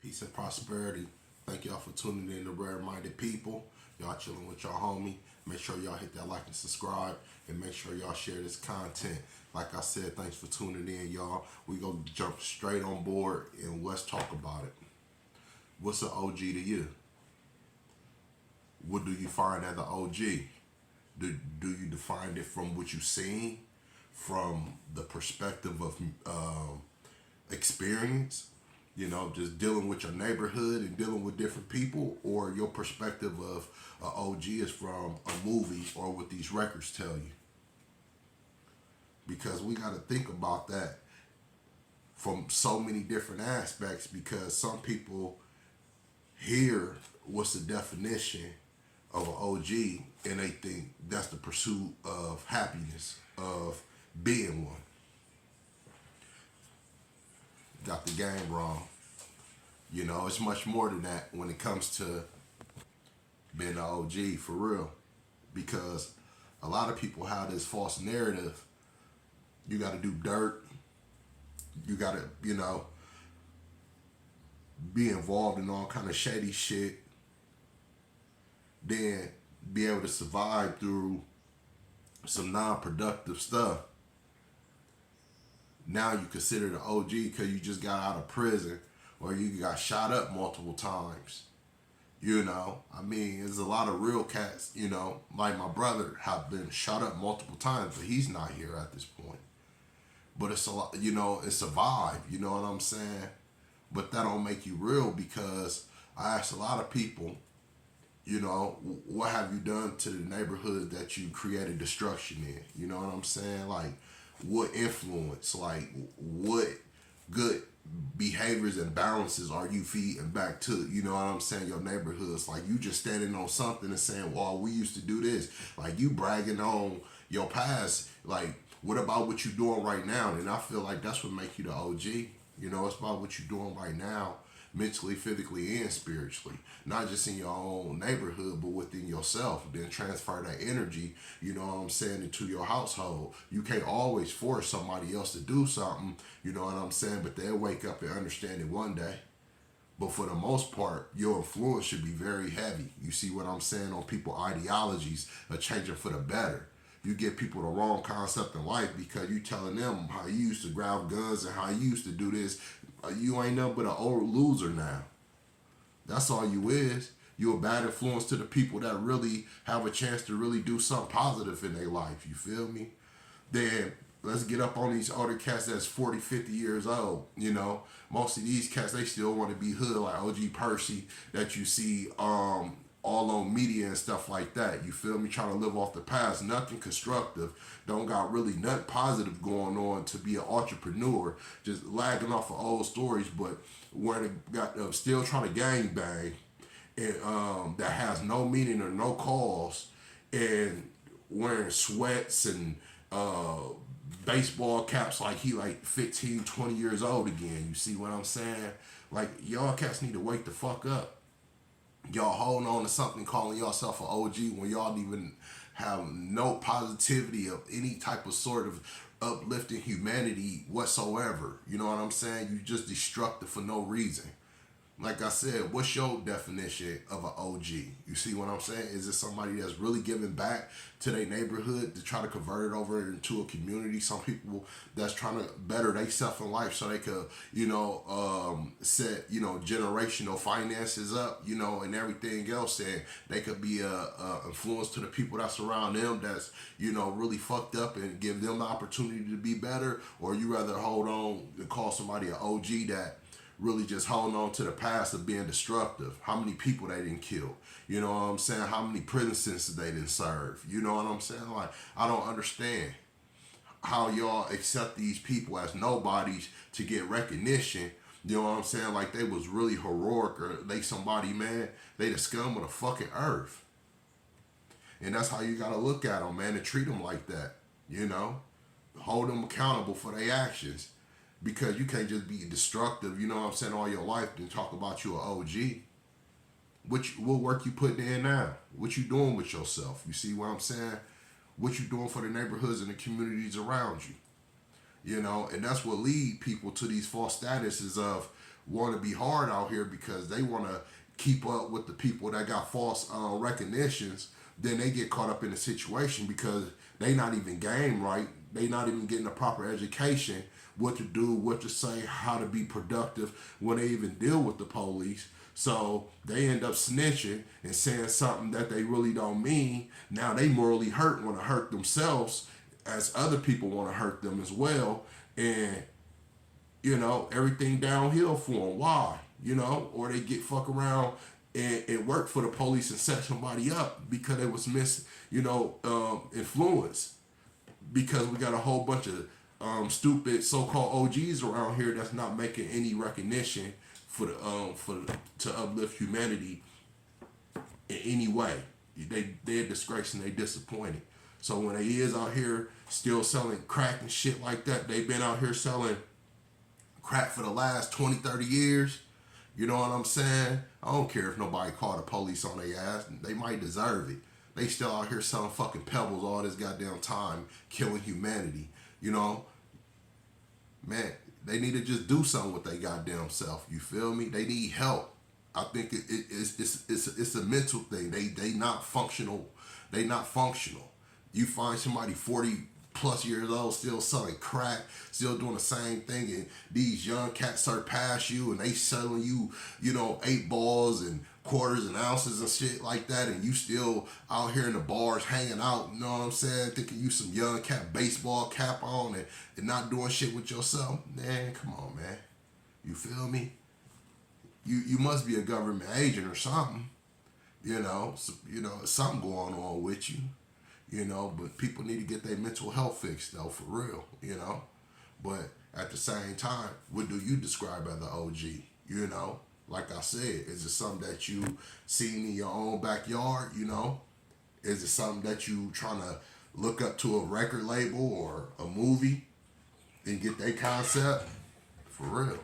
Peace and prosperity. Thank y'all for tuning in to Rare Minded People. Y'all chilling with y'all homie. Make sure y'all hit that like and subscribe, and make sure y'all share this content. Like I said, thanks for tuning in, y'all. We gonna jump straight on board and let's talk about it. What's an OG to you? What do you find as an OG? Do you define it from what you've seen, from the perspective of experience, just dealing with your neighborhood and dealing with different people, or your perspective of OG is from a movie or what these records tell you? Because we got to think about that from so many different aspects, because some people hear what's the definition of an OG and they think that's the pursuit of happiness, of being one. Got the game wrong. It's much more than that when it comes to being an OG for real. Because a lot of people have this false narrative. You got to do dirt. You got to, be involved in all kind of shady shit. Then be able to survive through some non-productive stuff. Now you consider the OG because you just got out of prison or you got shot up multiple times. There's a lot of real cats, like my brother have been shot up multiple times, but he's not here at this point. But it's a lot, it survived, you know what I'm saying? But that don't make you real, because I asked a lot of people, what have you done to the neighborhood that you created destruction in? You know what I'm saying? Like, what influence, like, what good behaviors and balances are you feeding back to, you know what I'm saying, your neighborhoods? Like, you just standing on something and saying, well, we used to do this. Like, you bragging on your past. Like, what about what you doing right now? And I feel like that's what makes you the OG. It's about what you're doing right now, mentally, physically, and spiritually. Not just in your own neighborhood, but within yourself. Then transfer that energy, into your household. You can't always force somebody else to do something, but they'll wake up and understand it one day. But for the most part, your influence should be very heavy. You see what I'm saying? On people ideologies are changing for the better. You give people the wrong concept in life because you telling them how you used to grab guns and how you used to do this. You ain't nothing but an old loser now. That's all you is. You're a bad influence to the people that really have a chance to really do something positive in their life. You feel me? Then let's get up on these older cats that's 40, 50 years old. Most of these cats, they still want to be hood, like OG Percy that you see all on media and stuff like that. You feel me? Trying to live off the past. Nothing constructive. Don't got really nothing positive going on to be an entrepreneur. Just lagging off of old stories, but where they got still trying to gang bang, and that has no meaning or no cause, and wearing sweats and baseball caps like he like 15, 20 years old again. You see what I'm saying? Like, y'all cats need to wake the fuck up. Y'all holding on to something, calling yourself an OG when y'all don't even have no positivity of any type of sort of uplifting humanity whatsoever. You know what I'm saying? You just destructive for no reason. Like I said, what's your definition of an OG? You see what I'm saying? Is it somebody that's really giving back to their neighborhood to try to convert it over into a community? Some people that's trying to better themselves in life so they could, set, generational finances up, and everything else. And they could be a influence to the people that's around them that's, really fucked up, and give them the opportunity to be better. Or you rather hold on and call somebody an OG that really just holding on to the past of being destructive. How many people they didn't kill? You know what I'm saying? How many prison sentences they didn't serve? You know what I'm saying? Like, I don't understand how y'all accept these people as nobodies to get recognition. You know what I'm saying? Like they was really heroic, or they somebody, man. They the scum of the fucking earth. And that's how you gotta look at them, man, and treat them like that. Hold them accountable for their actions. Because you can't just be destructive, what I'm saying, all your life, and talk about you an OG. What work you putting in now? What you doing with yourself? You see what I'm saying? What you doing for the neighborhoods and the communities around you? And that's what lead people to these false statuses of, want to be hard out here because they want to keep up with the people that got false recognitions, then they get caught up in the situation because they not even game right. They not even getting a proper education, what to do, what to say, how to be productive when they even deal with the police. So they end up snitching and saying something that they really don't mean. Now they morally hurt, want to hurt themselves as other people want to hurt them as well. And, everything downhill for them. Why? Or they get fuck around and work for the police and set somebody up because they was influenced. Because we got a whole bunch of stupid so-called OGs around here that's not making any recognition to uplift humanity in any way. They're disgraced and they disappointed. So when they is out here still selling crack and shit like that, they've been out here selling crack for the last 20, 30 years. You know what I'm saying? I don't care if nobody called the police on their ass. They might deserve it. They still out here selling fucking pebbles all this goddamn time, killing humanity. Man, they need to just do something with their goddamn self. You feel me? They need help. I think it's a mental thing. They not functional. They not functional. You find somebody 40 plus years old still selling crack, still doing the same thing, and these young cats surpass you and they selling you, 8 balls and quarters and ounces and shit like that, and you still out here in the bars hanging out, you know what I'm saying, thinking you some young cat, baseball cap on and not doing shit with yourself. Man, come on, man. You feel me? You must be a government agent or something. Something going on with you. But people need to get their mental health fixed though, for real, But at the same time, what do you describe as an OG? Like I said, is it something that you seen in your own backyard, Is it something that you trying to look up to a record label or a movie and get their concept? For real.